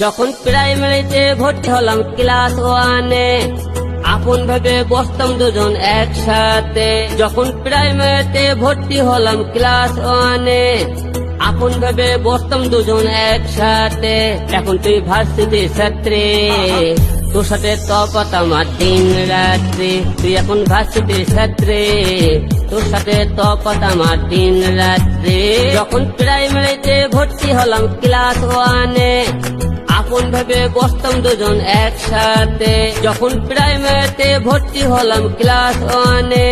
যখন প্রাইমারিতে ভর্তি হলাম ক্লাস ওয়ানে, আপন ভেবে বসতাম দুজন একসাথে। যখন প্রাইমারিতে ভর্তি হলাম ক্লাস ওয়ানে, আপন ভেবে বসতাম দুজন একসাথে। এখন তুই ভার্সিটির ছাত্রী, তোর সাথে তফাৎ আমার দিন রাত্রি। তুই এখন ভার্সিটির ছাত্রী, তোর সাথে তফাৎ আমার দিন রাত্রি। যখন প্রাইমারিতে ভর্তি হলাম ক্লাস ওয়ানে, আপন ভেবে বসতাম দুজন একসাথে। যখন প্রাইমারিতে ভর্তি হলাম ক্লাস ওয়ানে,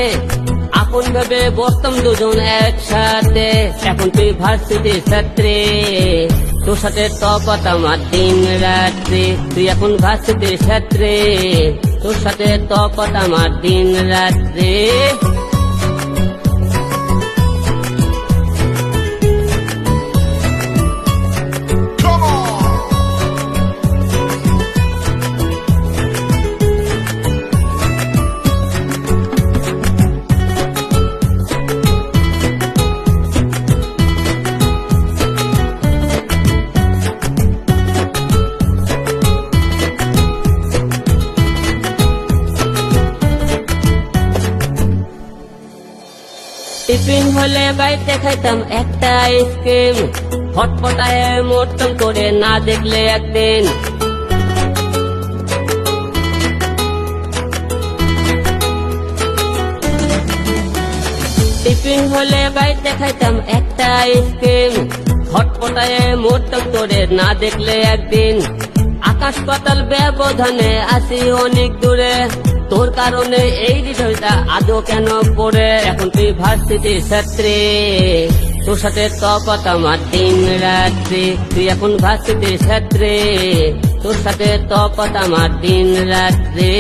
আপন ভেবে বসতাম দুজন একসাথে। এখন তুই ভার্সিটির ছাত্রী, তোর সাথে তফাৎ আমার দিন রাত্রি। তুই এখন ভার্সিটির ছাত্রী, তোর সাথে তফাৎ আমার দিন রাত্রি। টিফিন হলে বাইতে খাইতাম একটা আইসক্রিম, হটপটায় মরতাম করে না দেখলে একদিন। টিফিন হলে বাইতে খাইতাম একটা আইসক্রিম, হটপটায় মরতাম করে না দেখলে একদিন। আকাশ পাতাল ব্যবধানে আসি অনেক দূরে, তোর কারণে এই হৃদয়টা আজও কেন পড়ে। এখন তুই ভার্সিটির ছাত্রী, তোর সাথে তফাৎ আমার দিন রাত্রি। তুই এখন ভার্সিটির ছাত্রী, তোর সাথে তফাৎ আমার দিন রাত্রি।